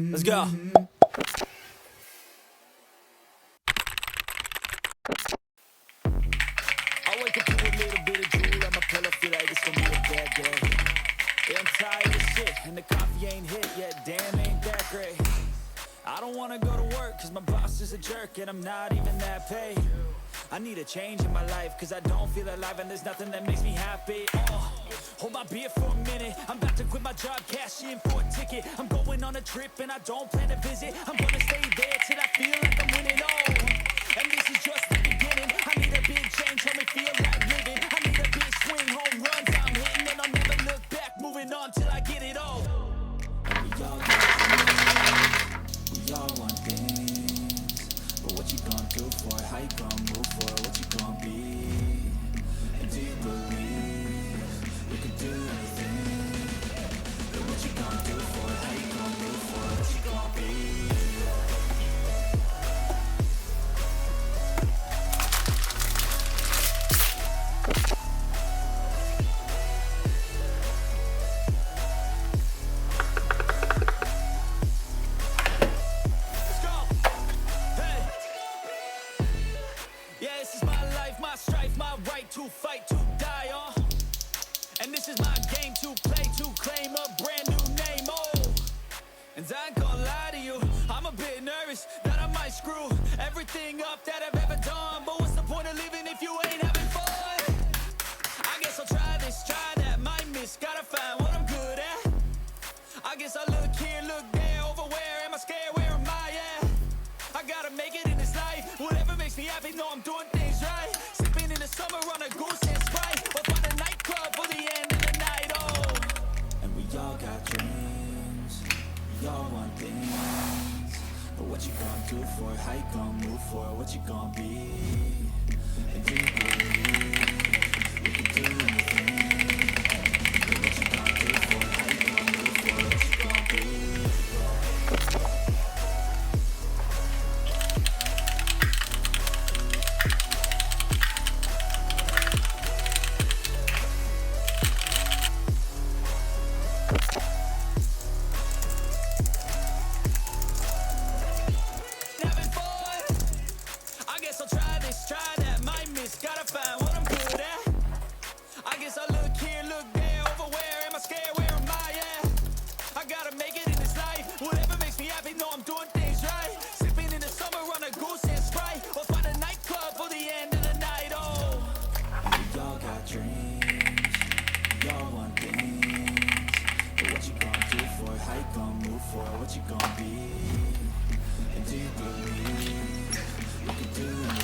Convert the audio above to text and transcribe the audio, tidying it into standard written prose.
Let's go. I wake up to a little bit of drool on my pillow, feel like it's gonna be a bad day. Yeah, I'm tired of shit, and the coffee ain't hit yet, damn, ain't that great. I don't wanna go to work, cause my boss is a jerk, and I'm not even that paid. I need a change in my life, cause I don't feel alive, and there's nothing that makes me happy. Hold my beer for a minute, I'm about to quit my job, cash in for a ticket. I'm going on a trip, and I don't plan to visit. I'm gonna stay there till I feel like I'm winning, and this is just the beginning. I need a big change, help me feel like living. I need a big swing, home runs I'm hitting, and I'll never look back, moving on till I get it all. And we all got dreams, we all want things, but what you gonna do for it? How you gonna move for it? What you gonna be? And do you believe you can do anything? But what you gonna do for it? How you gonna move for it? What you gonna be? To fight, to die on, and this is my game to play, to claim a brand new name, and I ain't gonna lie to you, I'm a bit nervous that I might screw everything up that I've ever done, but what's the point of living if you ain't having fun? I guess I'll try this, try that, might miss, gotta find what I'm good at. I guess I look here, look there, over where am I scared, where am I at? I gotta make it in this life, whatever makes me happy, know I'm doing things right. Sipping in the summer on a goose and Sprite, or find a nightclub for the end of the night, And we all got dreams, we all want things, but what you gonna do for it? How you gonna move for it? What you gonna be? And do you believe you can do anything? But what you gonna do for it? How you gonna move for it? What you gonna be? Gotta find what I'm good at. I guess I look here, look there, over where am I scared, where am I at? I gotta make it in this life, whatever makes me happy, know I'm doing things right. Sipping in the summer on a goose and Sprite, or find a nightclub for the end of the night, We all got dreams, we all want things, but what you gonna do for it? How you gonna move for it? What you gonna be? And do you believe you can do it?